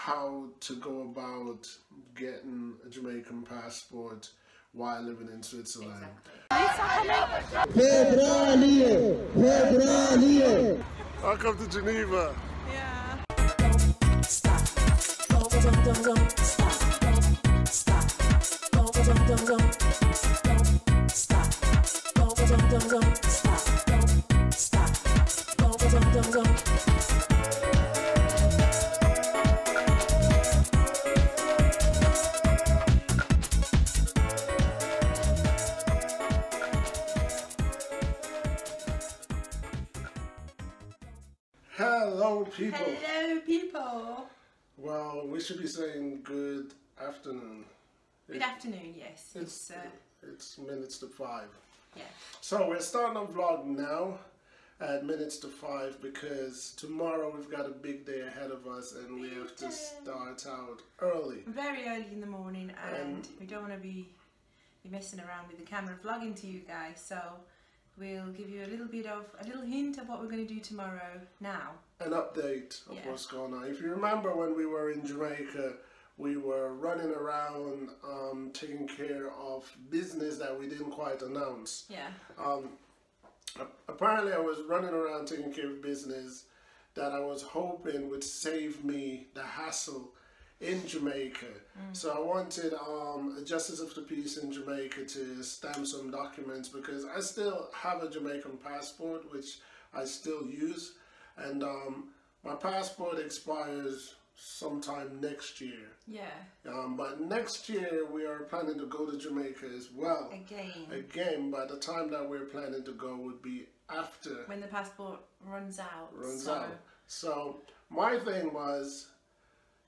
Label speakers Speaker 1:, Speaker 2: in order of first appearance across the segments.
Speaker 1: how to go about getting a Jamaican passport while living in Switzerland.
Speaker 2: Exactly.
Speaker 1: Welcome to Geneva.
Speaker 2: Yeah.
Speaker 1: Hello, people.
Speaker 2: Hello, people.
Speaker 1: Well, we should be saying good afternoon.
Speaker 2: Good afternoon. Yes,
Speaker 1: It's minutes to 5.
Speaker 2: Yeah.
Speaker 1: So we're starting a vlog now at minutes to 5 because tomorrow we've got a big day ahead of us and we have to start out early.
Speaker 2: Very early in the morning, and we don't want to be messing around with the camera vlogging to you guys. So we'll give you a little hint of what we're going to do tomorrow now.
Speaker 1: An update of what's going on. If you remember when we were in Jamaica, we were running around taking care of business that we didn't quite announce.
Speaker 2: Yeah.
Speaker 1: Apparently I was running around taking care of business that I was hoping would save me the hassle in Jamaica. So I wanted a Justice of the Peace in Jamaica to stamp some documents because I still have a Jamaican passport which I still use, and my passport expires sometime next year.
Speaker 2: Yeah.
Speaker 1: But next year we are planning to go to Jamaica as well. Again, but the time that we're planning to go would be after
Speaker 2: when the passport runs out.
Speaker 1: So my thing was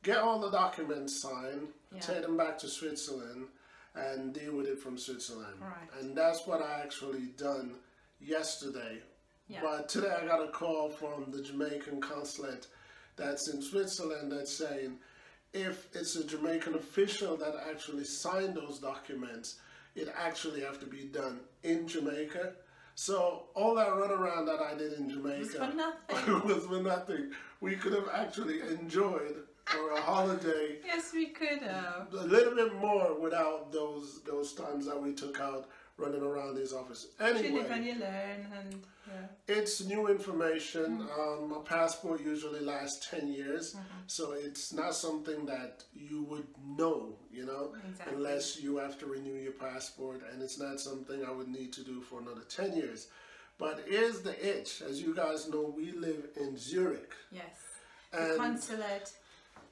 Speaker 1: get all the documents signed, take them back to Switzerland, and deal with it from Switzerland.
Speaker 2: Right.
Speaker 1: And that's what I actually done yesterday.
Speaker 2: Yeah.
Speaker 1: But today I got a call from the Jamaican consulate that's in Switzerland that's saying if it's a Jamaican official that actually signed those documents, it actually have to be done in Jamaica. So all that runaround that I did in Jamaica was for nothing. We could have actually enjoyed for a holiday.
Speaker 2: Yes, we could have.
Speaker 1: A little bit more without those times that we took out running around these offices. Anyway,
Speaker 2: you live and you learn, and
Speaker 1: it's new information. A passport usually lasts 10 years, so it's not something that you would know, you know, unless you have to renew your passport, and it's not something I would need to do for another 10 years. But here's the itch. As you guys know, we live in Zurich.
Speaker 2: Yes.
Speaker 1: And
Speaker 2: the consulate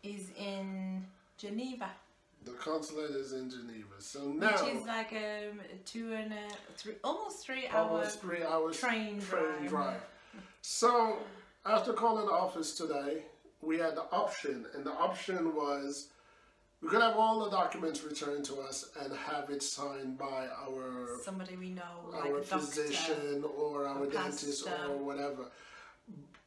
Speaker 2: is in Geneva.
Speaker 1: The consulate is in Geneva, so now
Speaker 2: which is like almost 3 hours train drive.
Speaker 1: So after calling the office today, we had the option, and the option was we could have all the documents returned to us and have it signed by
Speaker 2: somebody we know,
Speaker 1: our physician or our dentist or whatever.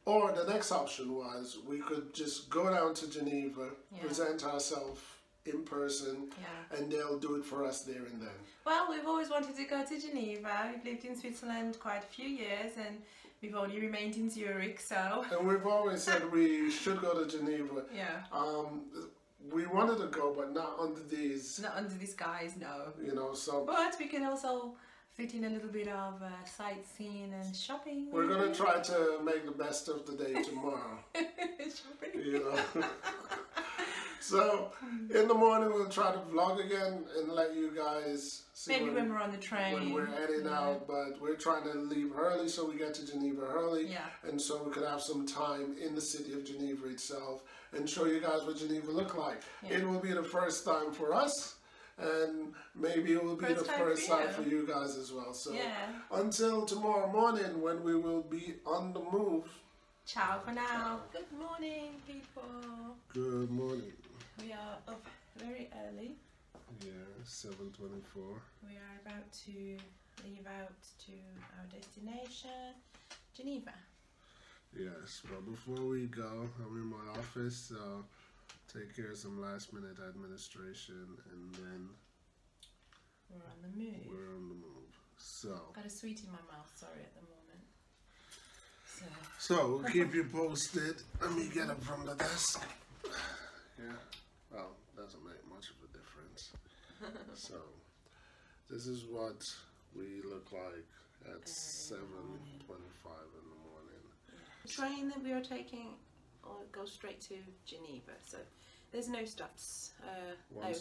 Speaker 1: Or the next option was we could just go down to Geneva, present ourselves in person, and they'll do it for us there and then. Well,
Speaker 2: we've always wanted to go to Geneva. We've lived in Switzerland quite a few years, and we've only remained in Zurich, so... And
Speaker 1: we've always said we should go to Geneva.
Speaker 2: Yeah.
Speaker 1: We wanted to go, but not under these...
Speaker 2: Not under these guys, no.
Speaker 1: You know, so...
Speaker 2: But we can also fit in a little bit of sightseeing and shopping.
Speaker 1: We're going to try to make the best of the day tomorrow.
Speaker 2: Shopping.
Speaker 1: You know. So in the morning we'll try to vlog again and let you guys see
Speaker 2: maybe when we're on the train,
Speaker 1: when we're heading out, but we're trying to leave early so we get to Geneva early, and so we could have some time in the city of Geneva itself and show you guys what Geneva look like. It will be the first time for us, and maybe it will be the first time for you guys as well. So until tomorrow morning when we will be on the move.
Speaker 2: Ciao for now. Good morning, people.
Speaker 1: Good morning.
Speaker 2: We are up very early.
Speaker 1: Yeah, 7:24.
Speaker 2: We are about to leave out to our destination, Geneva.
Speaker 1: Yes, but before we go, I'm in my office, so take care of some last minute administration, and then
Speaker 2: we're on the move.
Speaker 1: We're on the move. So
Speaker 2: got a sweet in my mouth, sorry, at the moment.
Speaker 1: So we'll keep you posted. Let me get up from the desk. Yeah. So this is what we look like at 7:25 in the morning.
Speaker 2: The train that we are taking goes straight to Geneva, so there's no stops.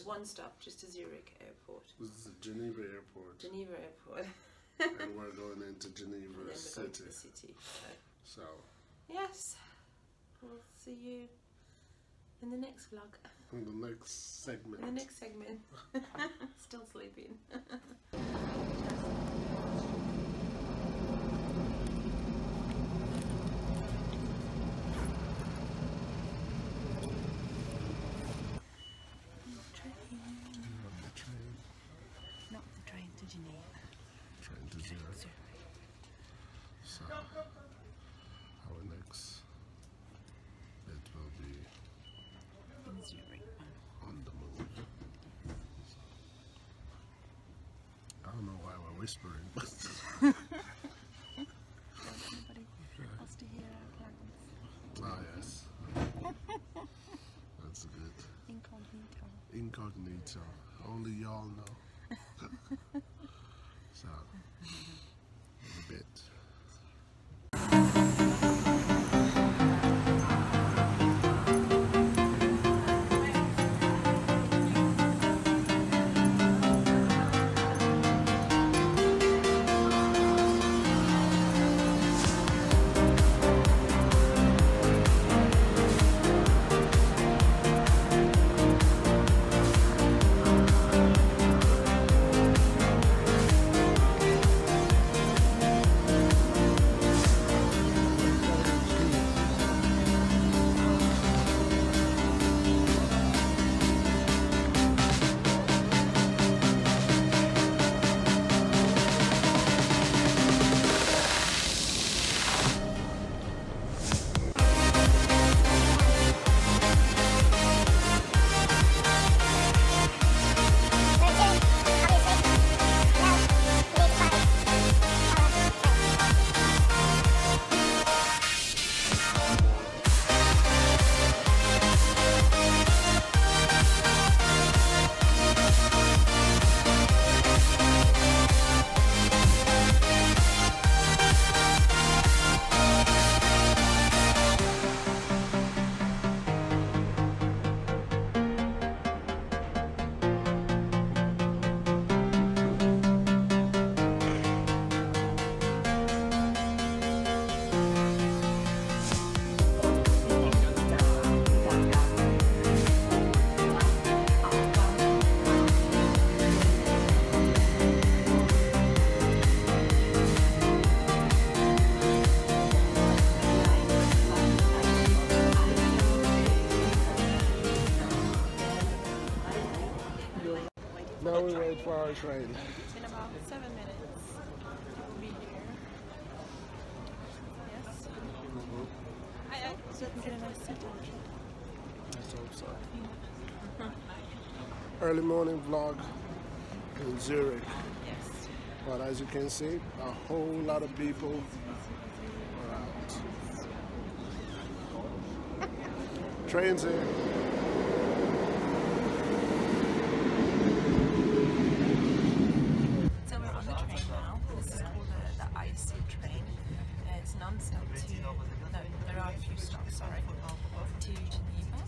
Speaker 2: One stop, just to Zurich airport.
Speaker 1: This is the Geneva airport.
Speaker 2: Geneva airport.
Speaker 1: And we're going into Geneva
Speaker 2: and then
Speaker 1: city.
Speaker 2: Going to the city.
Speaker 1: So
Speaker 2: yes, we'll see you in the next vlog.
Speaker 1: In the next segment.
Speaker 2: In the next segment. Still sleeping. Not the train to Geneva.
Speaker 1: Train to Zurich. So our next bit will be
Speaker 2: In Zurich.
Speaker 1: on the move. I don't know why we're whispering, but
Speaker 2: Nobody else to hear our plans.
Speaker 1: yes. That's good.
Speaker 2: Incognito.
Speaker 1: Incognito. Only y'all know. So, in a bit. Now we wait for our train.
Speaker 2: In about 7 minutes, we'll be here. Yes. So we can get a nice seat.
Speaker 1: Let's hope so. Early morning vlog in Zurich.
Speaker 2: Yes.
Speaker 1: But as you can see, a whole lot of people are out. Train's here.
Speaker 2: So we're on the train now. This is called the IC train. It's non-stop to, no, there are a few stops, sorry, to Geneva.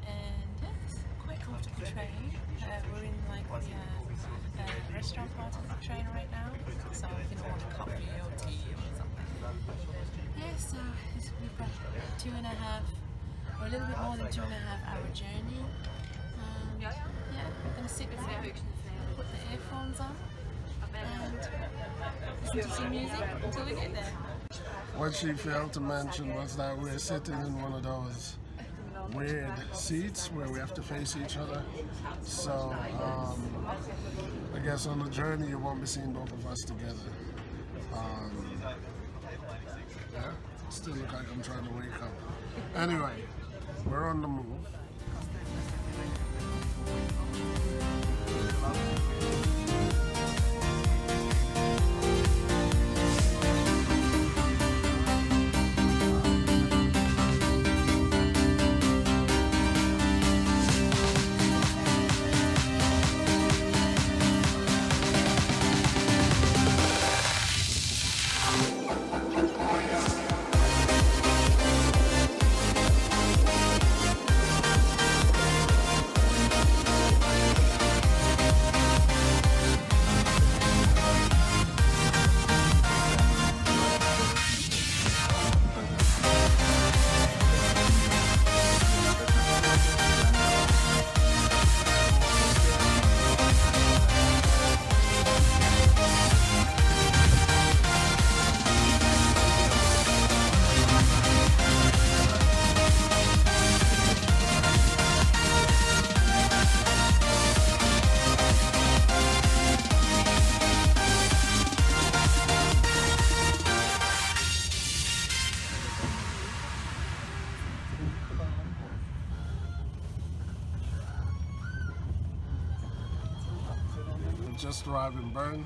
Speaker 2: And it's quite comfortable train. We're in like the restaurant part of the train right now, so we can order coffee or tea or something. Yeah, so we've got 2.5, or a little bit more than 2.5 hour journey. Yeah, we're going to sit back, put the earphones on, and listen to some music until we get there.
Speaker 1: What she failed to mention was that we're sitting in one of those weird seats where we have to face each other. So I guess on the journey you won't be seeing both of us together. Yeah, still look like I'm trying to wake up. Anyway, we're on the move. just arrived in Bern.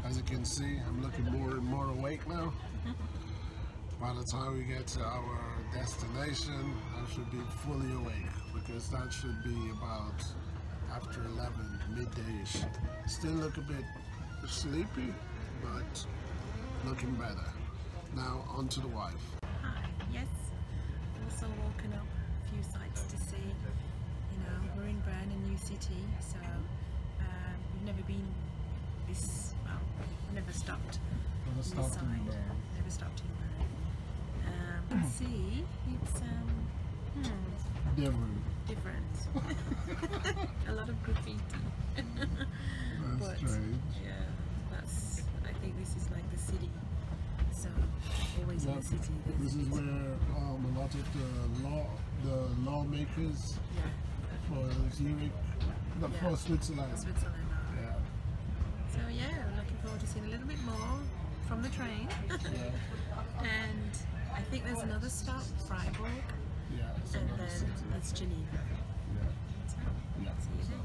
Speaker 1: As you can see, I'm looking more and more awake now. By the time we get to our destination, I should be fully awake because that should be about after 11, midday-ish. Still look a bit sleepy, but looking better. Now on to the wife.
Speaker 2: Hi, yes, also woken up, a few sights to see. You know, we're in Bern, a new city, so we've never been this, well, never stopped
Speaker 1: Never stopped in Bern.
Speaker 2: Never stopped in Bern. You can see it's different. A lot of graffiti.
Speaker 1: That's strange.
Speaker 2: Yeah, I think this is like the city. So always in the city.
Speaker 1: This is where a lot of the lawmakers for Zurich, for Switzerland.
Speaker 2: Switzerland.
Speaker 1: Yeah.
Speaker 2: So yeah, we're looking forward to seeing a little bit more from the train. And I think there's another stop, Freiburg.
Speaker 1: Yeah.
Speaker 2: And then it's Geneva.
Speaker 1: Yeah.
Speaker 2: So, see you there.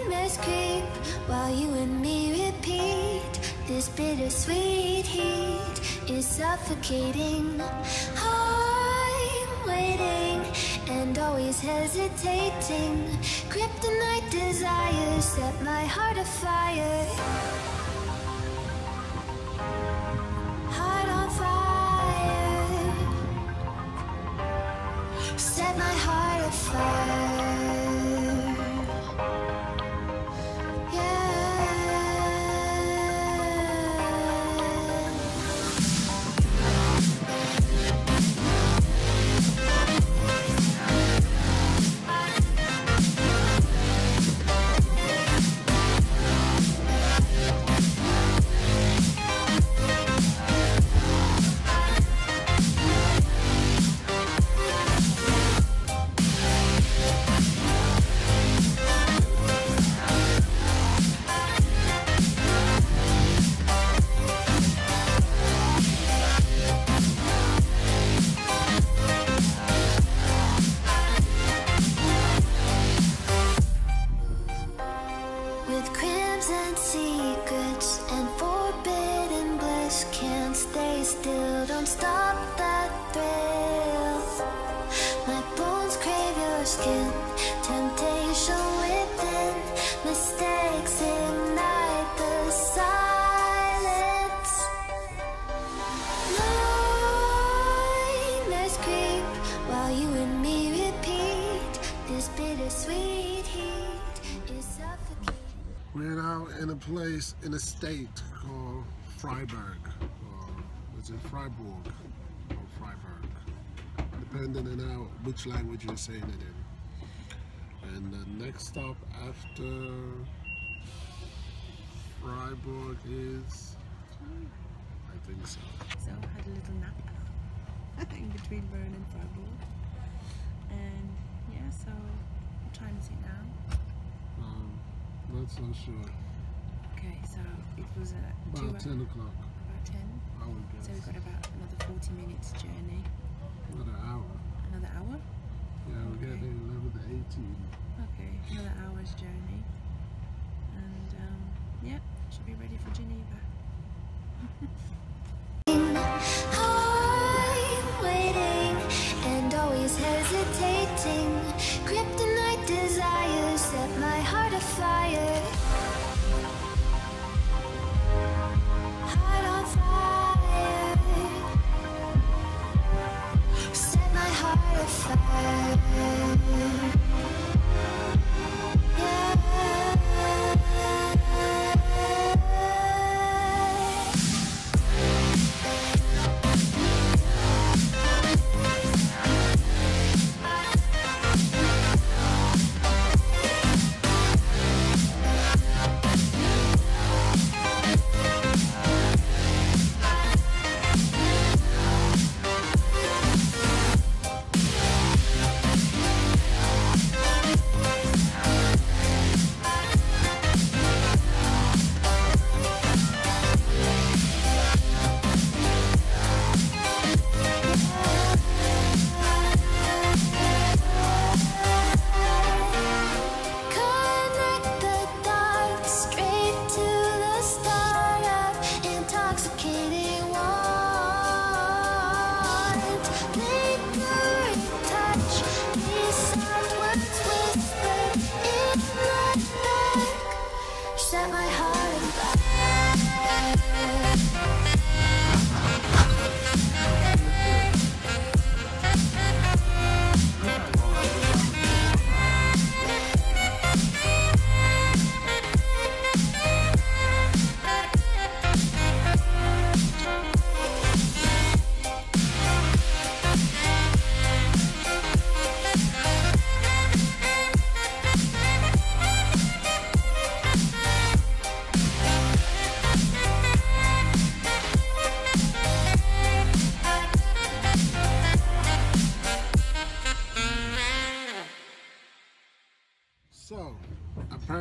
Speaker 3: Nightmares creep while you and me repeat. This bittersweet heat is suffocating. I'm waiting and always hesitating. Kryptonite desires set my heart afire. Heart on fire. Set my heart afire.
Speaker 1: We're now in a place, in a state called Freiburg, or is it Freiburg or Freiburg, depending on which language you're saying it in. And the next stop after Freiburg is, I think so.
Speaker 2: So I had a little nap in between Bern and Freiburg. And yeah, so what time is it now?
Speaker 1: Not so sure.
Speaker 2: Okay, so it was
Speaker 1: about 10 o'clock.
Speaker 2: About 10?
Speaker 1: I would guess.
Speaker 2: So we've got about another 40 minutes journey.
Speaker 1: Another hour.
Speaker 2: Another hour?
Speaker 1: Yeah, we're getting 11 to 18.
Speaker 2: Okay, another hour's journey. And yeah, should be ready for Geneva.
Speaker 3: I'm waiting and always hesitating. Kryptonite desires set my heart afire. Heart on fire. Set my heart afire.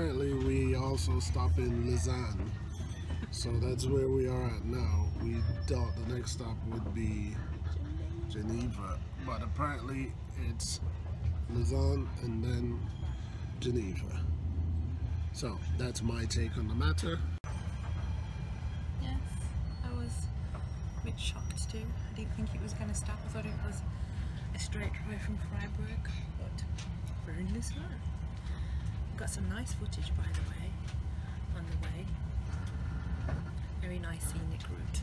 Speaker 1: apparently we also stop in Lausanne. So that's where we are at now. We thought the next stop would be Geneva, but apparently it's Lausanne and then Geneva. So that's my take on the matter.
Speaker 2: Yes, I was a bit shocked too. I didn't think it was going to stop. I thought it was a straight drive from Freiburg, but we're in Lausanne. Got some nice footage, by the way, on the way. Very nice scenic route.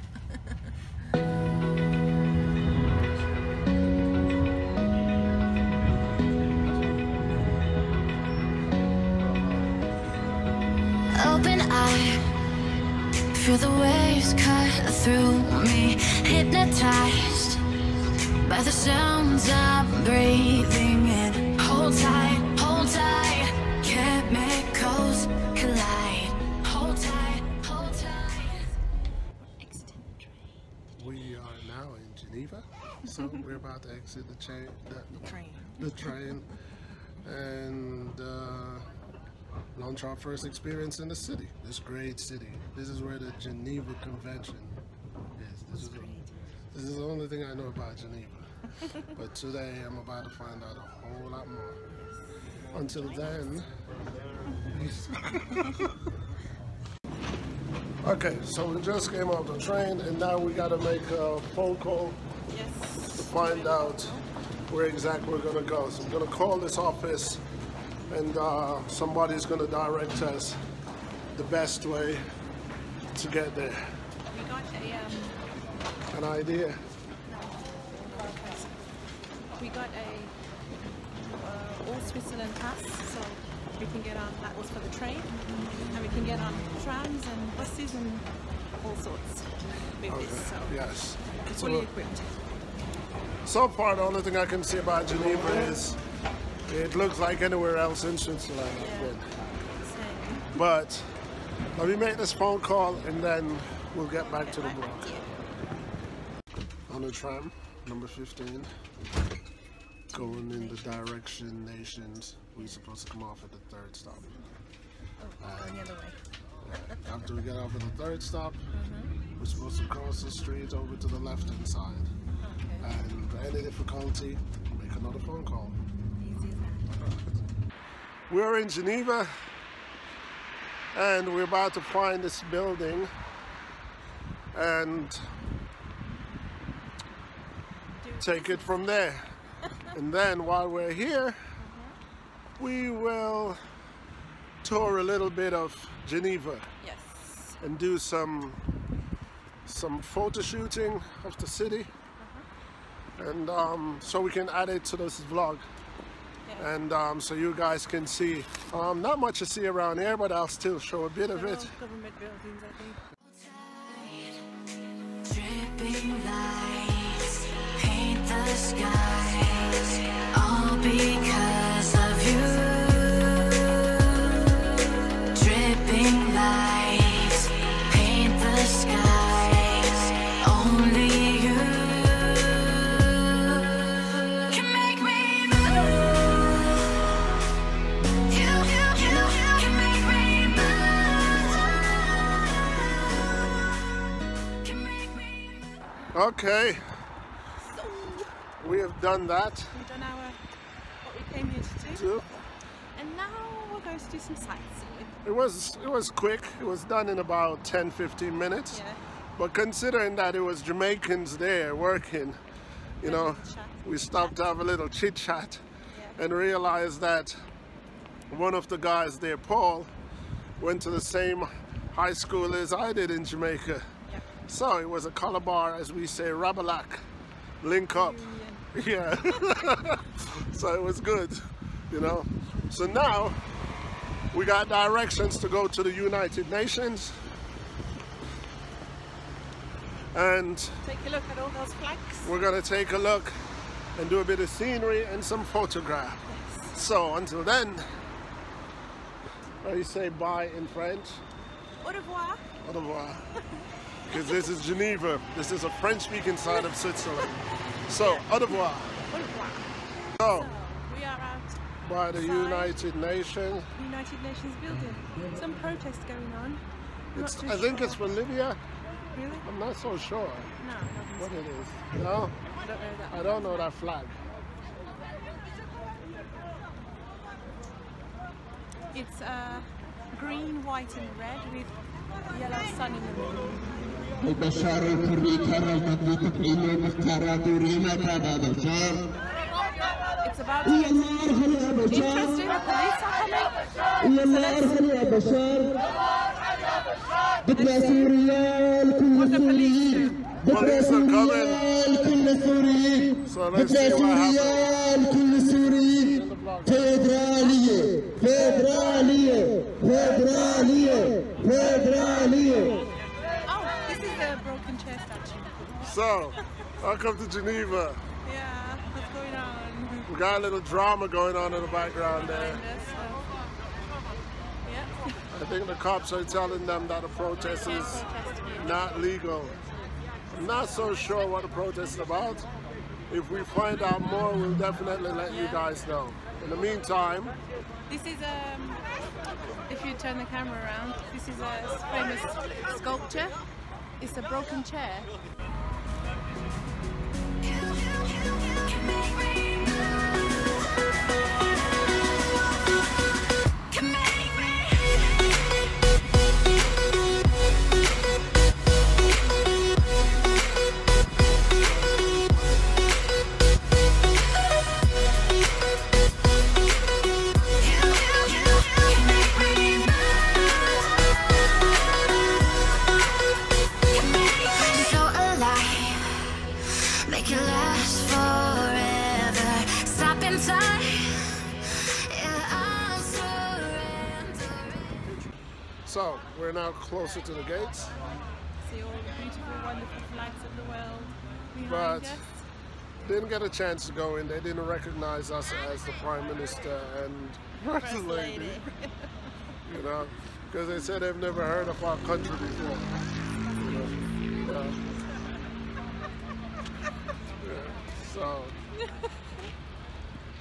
Speaker 3: Open eye, feel the waves cut through me, hypnotized by the sounds I'm breathing in. Hold tight, chemicals collide. Hold tight, hold tight.
Speaker 1: We are now in Geneva, so we're about to exit the train, and launch our first experience in the city, this great city. This is where the Geneva Convention is. This is the only thing I know about Geneva. But today I'm about to find out a whole lot more. Until then... Okay, so we just came off the train and now we gotta make a phone call to find out where exactly we're gonna go. So I'm gonna call this office and somebody's gonna direct us the best way to get there.
Speaker 2: We got
Speaker 1: An idea?
Speaker 2: We got a all Switzerland pass, so we can get on. That was for the train, and we can get on trams and buses and all sorts with this. So
Speaker 1: yes,
Speaker 2: it's fully equipped.
Speaker 1: So far, the only thing I can see about Geneva is it looks like anywhere else in Switzerland I've been. But let me make this phone call and then we'll get back to the blog. On the tram, number 15, going in the direction nations. We're supposed to come off at the third stop.
Speaker 2: Oh, going the other way.
Speaker 1: After we get off at the third stop, we're supposed to cross the street over to the left-hand side.
Speaker 2: Okay.
Speaker 1: And for any difficulty, make another phone call.
Speaker 2: Easy as that.
Speaker 1: We're in Geneva and we're about to find this building and take it from there. And then while we're here, we will tour a little bit of Geneva.
Speaker 2: Yes.
Speaker 1: And do some photo shooting of the city. And so we can add it to this vlog. And so you guys can see not much to see around here, but I'll still show a bit of it.
Speaker 2: Government buildings, I think.
Speaker 3: Dripping lights paint the skies, all because of you. Dripping lights paint the skies, only you can make me move. You can make me move. Can make me move.
Speaker 1: Okay,
Speaker 2: So
Speaker 1: we have done that.
Speaker 2: we've done what we came here to do, and now we're going to do some sightseeing.
Speaker 1: It was quick. It was done in about 10-15 minutes.
Speaker 2: Yeah.
Speaker 1: But considering that it was Jamaicans there working, you know, we stopped to have a little chit chat and realized that one of the guys there, Paul, went to the same high school as I did in Jamaica.
Speaker 2: Yeah.
Speaker 1: So it was a color bar, as we say, Rabalak, link up. Yeah. So it was good, you know. So now we got directions to go to the United Nations and
Speaker 2: Take a look at all those flags.
Speaker 1: we're gonna take a look and do a bit of scenery and some photograph.
Speaker 2: Yes.
Speaker 1: So until then, how do you say bye in French?
Speaker 2: Au revoir.
Speaker 1: Au revoir. Because this is Geneva. This is a French-speaking side of Switzerland. So, au revoir.
Speaker 2: Au revoir.
Speaker 1: So,
Speaker 2: We are out.
Speaker 1: by the United Nations.
Speaker 2: United Nations building. Some protest going on.
Speaker 1: I think it's for Libya.
Speaker 2: Really?
Speaker 1: I'm not so sure
Speaker 2: No,
Speaker 1: what it is. No?
Speaker 2: I don't know that.
Speaker 1: I don't know that flag.
Speaker 2: It's green, white and red with yellow sun in the middle. It's about to get interesting. The police are coming. So let's see what the police do.
Speaker 1: Police are coming. So let's see what happens.
Speaker 2: Oh, this is the broken chair statue.
Speaker 1: So, welcome to Geneva.
Speaker 2: Yeah, what's going on?
Speaker 1: We got a little drama going on in the background there.
Speaker 2: Behind us, yeah.
Speaker 1: I think the cops are telling them that the protest
Speaker 2: Can't
Speaker 1: is
Speaker 2: protest here.
Speaker 1: not legal. I'm not so sure what the protest is about. If we find out more, we'll definitely let you guys know. In the meantime,
Speaker 2: This is if you turn the camera around, this is a famous sculpture. It's a broken chair.
Speaker 1: So, we're now closer to the gates,
Speaker 2: See all the beautiful, wonderful flags of the world behind
Speaker 1: but
Speaker 2: us.
Speaker 1: didn't get a chance to go in. They didn't recognize us as the Prime Minister and First Lady, you know, because they said they've never heard of our country before. You know? So,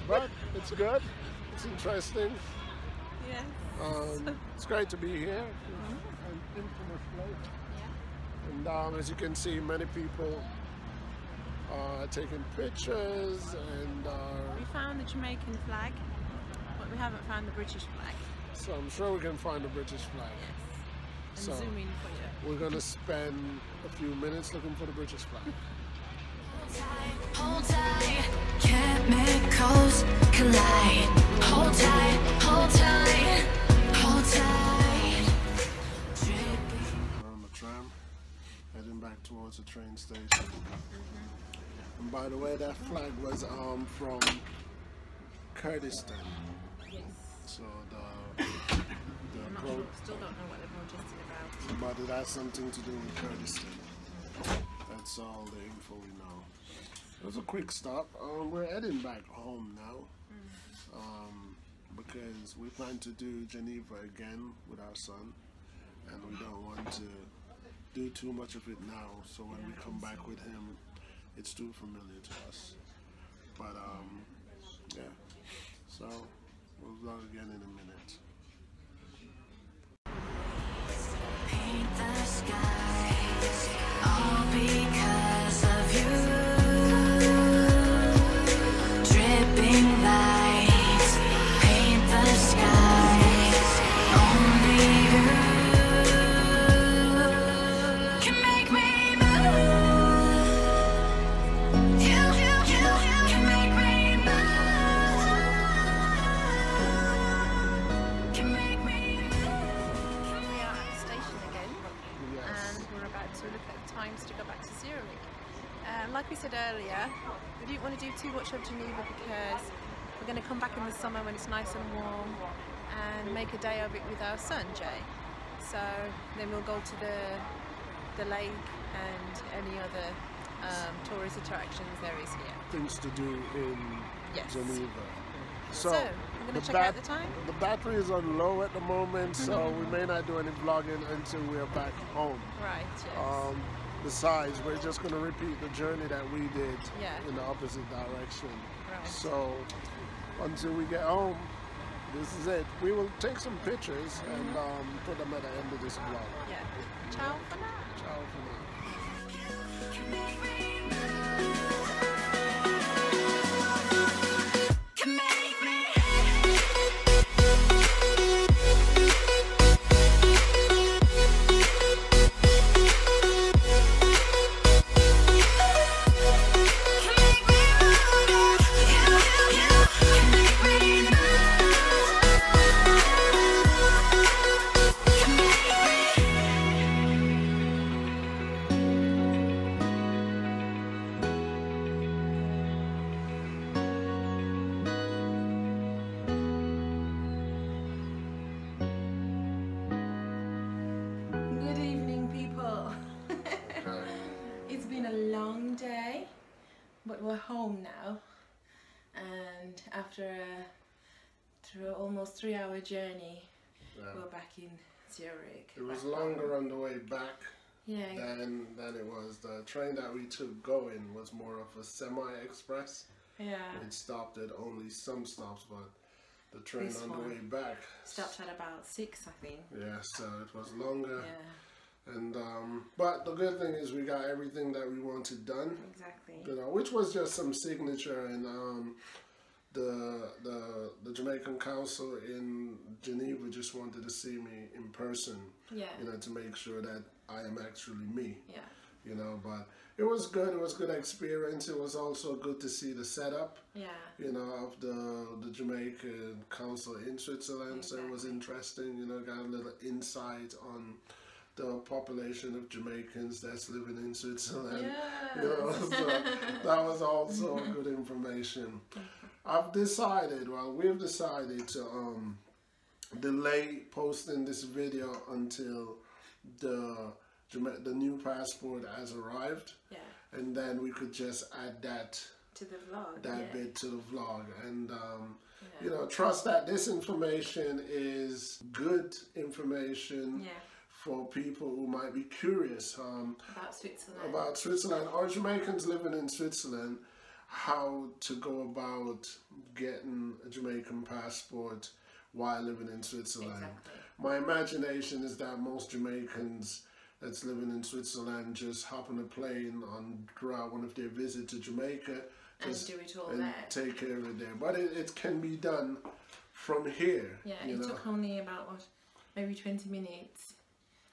Speaker 1: but it's good, it's interesting.
Speaker 2: Yes.
Speaker 1: It's great to be here. An infamous place. And as you can see, many people are taking pictures and
Speaker 2: We found the Jamaican flag, but we haven't found the British flag.
Speaker 1: so I'm sure we can find the British flag.
Speaker 2: Yes. And
Speaker 1: So,
Speaker 2: zoom in for you.
Speaker 1: we're going to spend a few minutes looking for the British flag.
Speaker 3: Hold tight, chemicals collide. Hold tight, hold tight, hold tight.
Speaker 1: We're on the tram, heading back towards the train station. And by the way, that flag was from Kurdistan.
Speaker 2: Yes.
Speaker 1: So
Speaker 2: I'm not sure, still don't know what they're protesting about.
Speaker 1: but it has something to do with Kurdistan. That's all the info we know. It was a quick stop. We're heading back home now because we plan to do Geneva again with our son, and we don't want to do too much of it now. So when we come back with him, it's too familiar to us. But yeah. So we'll vlog again in a minute.
Speaker 3: Paint the skies, all because of you. Dripping lights, paint the skies. Only you can make me move. You can make me move. Can make me move.
Speaker 2: We are at the station again,
Speaker 1: Yes.
Speaker 2: and we're about to look at the times to go back to Zurich. Like we said earlier, we didn't want to do too much of Geneva because we're going to come back in the summer when it's nice and warm and make a day of it with our son Jay. So then we'll go to the lake and any other tourist attractions there is here.
Speaker 1: Things to do in
Speaker 2: Yes.
Speaker 1: Geneva.
Speaker 2: So we're going to check out the time.
Speaker 1: The battery is on low at the moment, so we may not do any vlogging until we're back home.
Speaker 2: Right, yes.
Speaker 1: besides, we're just going to repeat the journey that we did in the opposite direction.
Speaker 2: Right.
Speaker 1: So until we get home, this is it. We will take some pictures and put them at the end of this vlog.
Speaker 2: Yeah. Ciao for now.
Speaker 1: Ciao for now.
Speaker 2: But we're home now, and after through almost 3-hour journey, we're back in Zurich.
Speaker 1: It was longer on the way back
Speaker 2: than
Speaker 1: it was. The train that we took going was more of a semi-express.
Speaker 2: Yeah.
Speaker 1: It stopped at only some stops, but the train
Speaker 2: This
Speaker 1: on
Speaker 2: one
Speaker 1: the way back
Speaker 2: stopped at about 6, I think.
Speaker 1: Yeah, so it was longer.
Speaker 2: Yeah.
Speaker 1: And but the good thing is we got everything that we wanted done.
Speaker 2: Exactly.
Speaker 1: You know, which was just some signature, and the Jamaican Council in Geneva just wanted to see me in person.
Speaker 2: Yeah.
Speaker 1: You know, to make sure that I am actually me.
Speaker 2: Yeah.
Speaker 1: You know, but it was good. It was a good experience. It was also good to see the setup.
Speaker 2: Yeah.
Speaker 1: You know, of the Jamaican Council in Switzerland.
Speaker 2: Exactly.
Speaker 1: So it was interesting. You know, got a little insight on the population of Jamaicans that's living in Switzerland.
Speaker 2: Yes.
Speaker 1: You know, so that was also good information. We've decided to delay posting this video until the new passport has arrived.
Speaker 2: Yeah.
Speaker 1: And then we could just add that
Speaker 2: to the vlog.
Speaker 1: Bit to the vlog, and you know, trust that this information is good information.
Speaker 2: Yeah.
Speaker 1: For people who might be curious about Switzerland or Jamaicans living in Switzerland, how to go about getting a Jamaican passport while living in Switzerland.
Speaker 2: Exactly.
Speaker 1: My imagination is that most Jamaicans that's living in Switzerland just hop on a plane throughout one of their visits to Jamaica
Speaker 2: and do it all
Speaker 1: and
Speaker 2: there.
Speaker 1: take care of it there. But it can be done from here.
Speaker 2: Yeah, it took only about maybe 20 minutes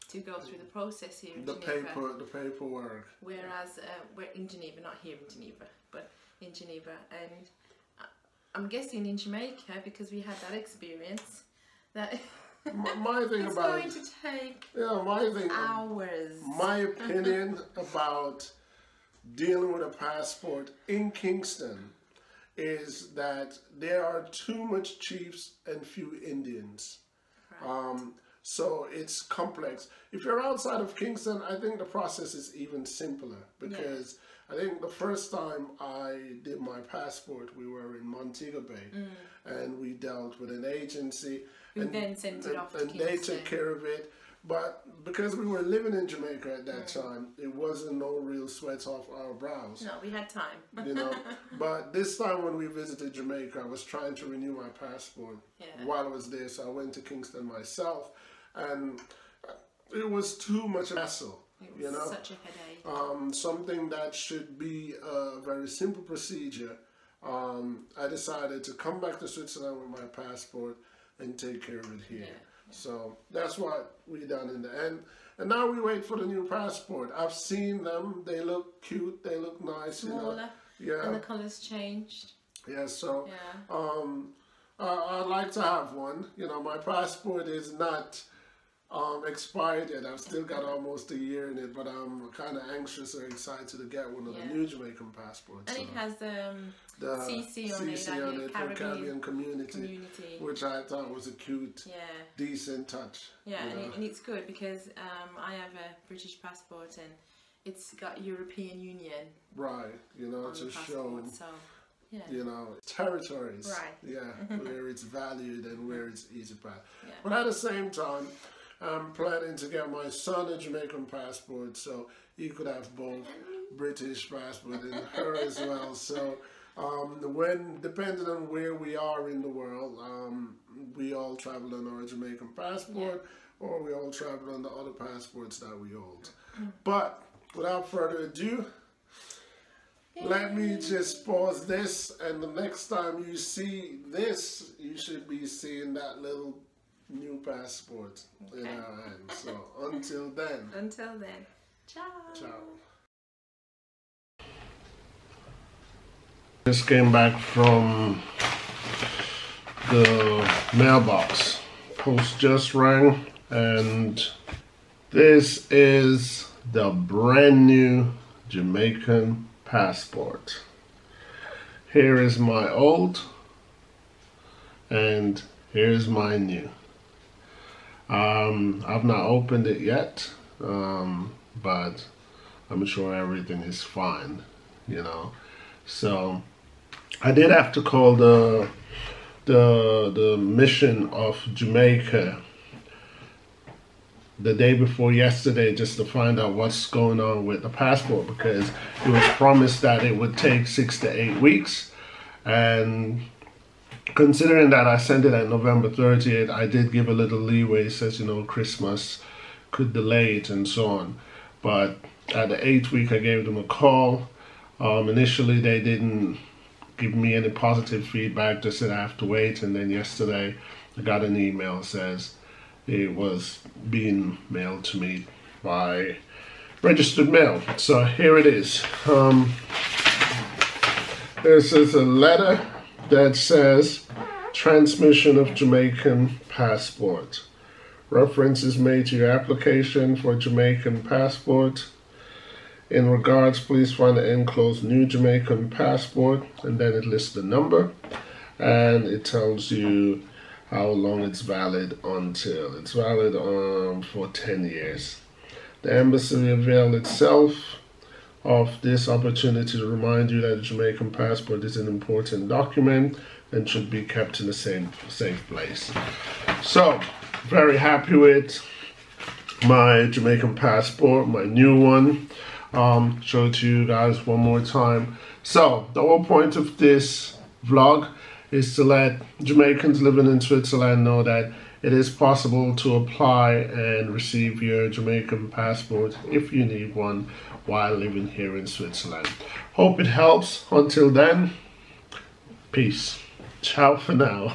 Speaker 2: to go through the process here in Geneva.
Speaker 1: The paperwork.
Speaker 2: Whereas we're in Geneva, not here in Geneva, but in Geneva. And I'm guessing in Jamaica, because we had that experience, that
Speaker 1: my thing
Speaker 2: it's
Speaker 1: about
Speaker 2: going to take
Speaker 3: hours.
Speaker 1: My opinion about dealing with a passport in Kingston is that there are too much chiefs and few Indians. Right. So it's complex. If you're outside of Kingston, I think the process is even simpler, because I think the first time I did my passport, we were in Montego Bay, and we dealt with an agency.
Speaker 2: Who then sent it off to
Speaker 1: Kingston. And they took care of it. But because we were living in Jamaica at that time, it wasn't no real sweat off our brows.
Speaker 2: No, we had time.
Speaker 1: You know, but this time when we visited Jamaica, I was trying to renew my passport while I was there, so I went to Kingston myself, and it was too much hassle.
Speaker 2: It was such a headache.
Speaker 1: Something that should be a very simple procedure. I decided to come back to Switzerland with my passport and take care of it here. So that's what we done in the end. And now we wait for the new passport. I've seen them. They look cute. They look nice.
Speaker 2: Smaller.
Speaker 1: You know?
Speaker 2: And the colours changed.
Speaker 1: Yeah, so I'd like to have one. You know, my passport is not expired yet. I've still got almost a year in it, but I'm kind of anxious or excited to get one of the new Jamaican passports.
Speaker 2: And it has the CC on it,
Speaker 1: for Caribbean community, which I thought was a cute, decent touch.
Speaker 2: Yeah, and it's good because I have a British passport and it's got European Union.
Speaker 1: Right, you know, to show,
Speaker 2: so,
Speaker 1: you know, territories.
Speaker 2: Right.
Speaker 1: Yeah, where it's valued and where it's easy path. Yeah. But at the same time, I'm planning to get my son a Jamaican passport, so he could have both British passport and her as well. So depending on where we are in the world, we all travel on our Jamaican passport, or we all travel on the other passports that we hold. But without further ado, let me just pause this, and the next time you see this, you should be seeing that little new passport in our hands. So until then.
Speaker 2: Until then. Ciao.
Speaker 1: Ciao. Just came back from the mailbox. Post just rang, and this is the brand new Jamaican passport. Here is my old, and here's my new. I've not opened it yet, but I'm sure everything is fine, you know. So I did have to call the mission of Jamaica the day before yesterday just to find out what's going on with the passport, because it was promised that it would take 6 to 8 weeks, and considering that I sent it at November 30th, I did give a little leeway, says, you know, Christmas could delay it and so on. But at the 8th week, I gave them a call. Initially, they didn't give me any positive feedback, just said I have to wait. And then yesterday, I got an email says it was being mailed to me by registered mail. So here it is. This is a letter that says transmission of Jamaican passport. Reference is made to your application for Jamaican passport. In regards, please find the enclosed new Jamaican passport, and then it lists the number and it tells you how long it's valid until. It's valid for 10 years. The embassy will avail itself of this opportunity to remind you that the Jamaican passport is an important document and should be kept in a safe place. So, very happy with my Jamaican passport, my new one. Show it to you guys one more time. So, the whole point of this vlog is to let Jamaicans living in Switzerland know that it is possible to apply and receive your Jamaican passport if you need one while living here in Switzerland. Hope it helps. Until then, peace. Ciao for now.